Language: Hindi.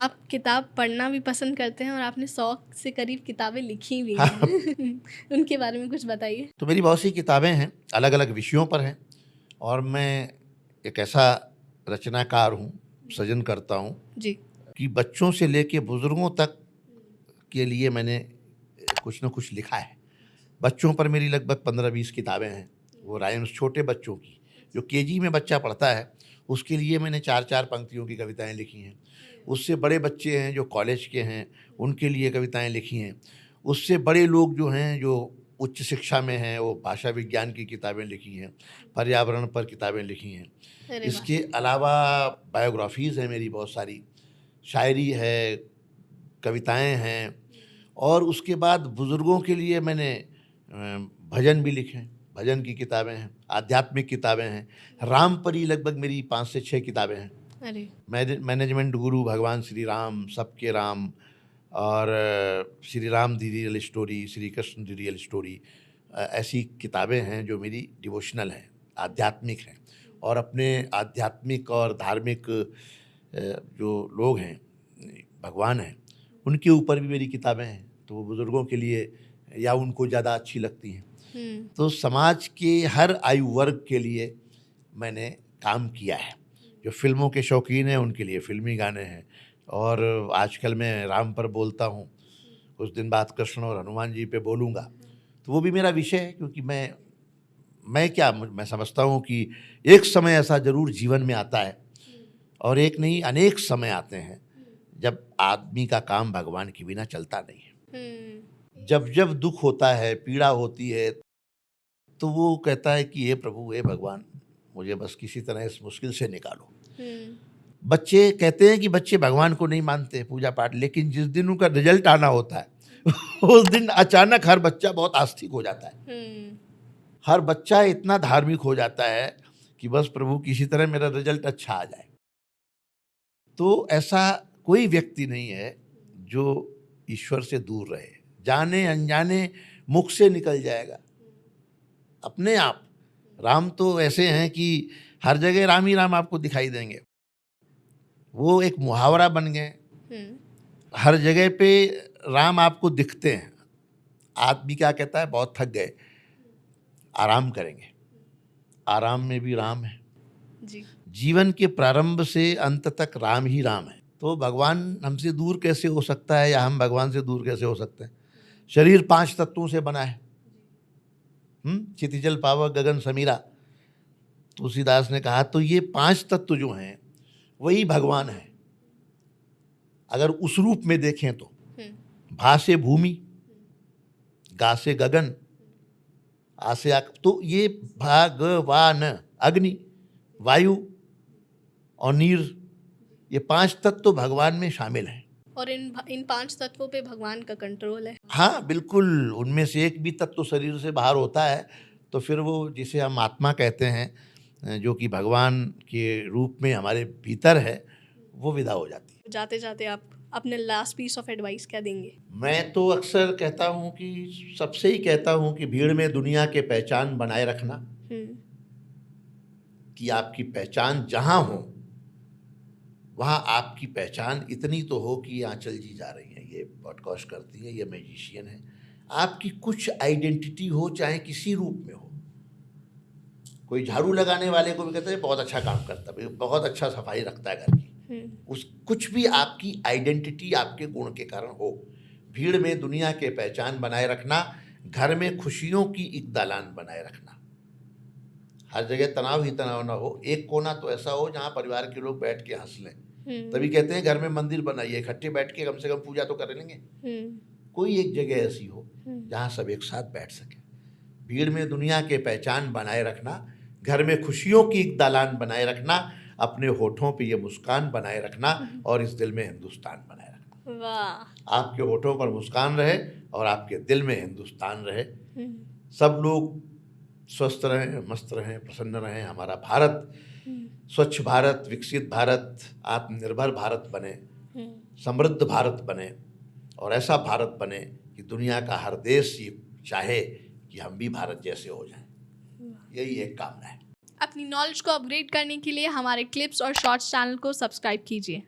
आप किताब पढ़ना भी पसंद करते हैं और आपने 100 से करीब किताबें लिखी भी हाँ। हैं। उनके बारे में कुछ बताइए। तो मेरी बहुत सी किताबें हैं, अलग अलग विषयों पर हैं, और मैं एक ऐसा रचनाकार हूँ, सृजन करता हूँ जी। कि बच्चों से लेके बुजुर्गों तक के लिए मैंने कुछ न कुछ लिखा है। बच्चों पर मेरी लगभग 15-20 किताबें हैं, वो राइम्स छोटे बच्चों की, जो केजी में बच्चा पढ़ता है उसके लिए मैंने 4-4 पंक्तियों की कविताएं लिखी हैं। उससे बड़े बच्चे हैं जो कॉलेज के हैं, उनके लिए कविताएं लिखी हैं। उससे बड़े लोग जो हैं, जो उच्च शिक्षा में हैं, वो भाषा विज्ञान की किताबें लिखी हैं, पर्यावरण पर किताबें लिखी हैं। अरे वाह! इसके अलावा बायोग्राफीज़ हैं मेरी बहुत सारी, शायरी है, कविताएं हैं, और उसके बाद बुज़ुर्गों के लिए मैंने भजन भी लिखे हैं, भजन की किताबें हैं, आध्यात्मिक किताबें हैं। राम पर ही लगभग मेरी 5 से 6 किताबें हैं। अरे! मैनेजमेंट गुरु, भगवान श्री राम, सबके राम, और श्री राम दी रियल स्टोरी, श्री कृष्ण दी रियल स्टोरी, ऐसी किताबें हैं जो मेरी डिवोशनल हैं, आध्यात्मिक हैं। और अपने आध्यात्मिक और धार्मिक जो लोग हैं, भगवान हैं, उनके ऊपर भी मेरी किताबें हैं, तो वो बुज़ुर्गों के लिए या उनको ज़्यादा अच्छी लगती हैं। तो समाज के हर आयु वर्ग के लिए मैंने काम किया है। जो फ़िल्मों के शौकीन हैं उनके लिए फ़िल्मी गाने हैं, और आजकल मैं राम पर बोलता हूँ, कुछ दिन बाद कृष्ण और हनुमान जी पे बोलूँगा। तो वो भी मेरा विषय है, क्योंकि मैं समझता हूँ कि एक समय ऐसा ज़रूर जीवन में आता है, और एक नहीं अनेक समय आते हैं, जब आदमी का काम भगवान के बिना चलता नहीं है। जब जब दुख होता है, पीड़ा होती है, तो वो कहता है कि हे प्रभु, हे भगवान, मुझे बस किसी तरह इस मुश्किल से निकालो। बच्चे कहते हैं कि बच्चे भगवान को नहीं मानते, पूजा पाठ, लेकिन जिस दिन उनका रिजल्ट आना होता है उस दिन अचानक हर बच्चा बहुत आस्तिक हो जाता है। हर बच्चा इतना धार्मिक हो जाता है कि बस प्रभु किसी तरह मेरा रिजल्ट अच्छा आ जाए। तो ऐसा कोई व्यक्ति नहीं है जो ईश्वर से दूर रहे, जाने अनजाने मुख से निकल जाएगा अपने आप। राम तो ऐसे हैं कि हर जगह राम ही राम आपको दिखाई देंगे, वो एक मुहावरा बन गए। हर जगह पे राम आपको दिखते हैं। आदमी क्या कहता है, बहुत थक गए, आराम करेंगे, आराम में भी राम है। जी। जीवन के प्रारंभ से अंत तक राम ही राम है। तो भगवान हमसे दूर कैसे हो सकता है, या हम भगवान से दूर कैसे हो सकते हैं? शरीर 5 तत्वों से बना है, क्षितिजल पावक गगन समीरा, तुलसीदास ने कहा। तो ये 5 तत्व जो हैं वही भगवान है, अगर उस रूप में देखें तो। भा से भूमि, गा से गगन, आ से आक, तो ये भगवान, अग्नि, वायु और नीर, ये 5 तत्व भगवान में शामिल हैं। और इन 5 तत्वों पे भगवान का कंट्रोल है। हाँ बिल्कुल, उनमें से एक भी तत्व शरीर से बाहर होता है तो फिर वो, जिसे हम आत्मा कहते हैं, जो कि भगवान के रूप में हमारे भीतर है, वो विदा हो जाती है। जाते जाते आप अपने लास्ट पीस ऑफ एडवाइस क्या देंगे? मैं तो अक्सर कहता हूँ कि, सबसे ही कहता हूँ कि भीड़ में दुनिया के पहचान बनाए रखना, कि आपकी पहचान जहाँ हो वहाँ आपकी पहचान इतनी तो हो कि ये आंचल जी जा रही हैं, ये पॉडकास्ट करती हैं, ये मैजिशियन है। आपकी कुछ आइडेंटिटी हो, चाहे किसी रूप में हो। कोई झाड़ू लगाने वाले को भी कहते हैं बहुत अच्छा काम करता है, बहुत अच्छा सफाई रखता है घर की। उस कुछ भी आपकी आइडेंटिटी आपके गुण के कारण हो। भीड़ में दुनिया के पहचान बनाए रखना, घर में खुशियों की एक दालान बनाए रखना। हर जगह तनाव ही तनाव ना हो, एक कोना तो ऐसा हो जहाँ परिवार के लोग बैठ के हंस लें। तभी कहते हैं घर में मंदिर बनाइए, इकट्ठे बैठ के कम से कम पूजा तो कर लेंगे। कोई एक जगह ऐसी हो जहाँ सब एक साथ बैठ सके। भीड़ में दुनिया के पहचान बनाए रखना, घर में खुशियों की एक दालान बनाए रखना, अपने होठों पे ये मुस्कान बनाए रखना, और इस दिल में हिंदुस्तान बनाए रखना। वाह! आपके होठों पर मुस्कान रहे और आपके दिल में हिंदुस्तान रहे। सब लोग स्वस्थ रहें, मस्त रहें, प्रसन्न रहें। हमारा भारत स्वच्छ भारत, विकसित भारत, आत्मनिर्भर भारत बने, समृद्ध भारत बने, और ऐसा भारत बने कि दुनिया का हर देश ये चाहे कि हम भी भारत जैसे हो जाएं। यही एक कामना है। अपनी नॉलेज को अपग्रेड करने के लिए हमारे क्लिप्स और शॉर्ट्स चैनल को सब्सक्राइब कीजिए।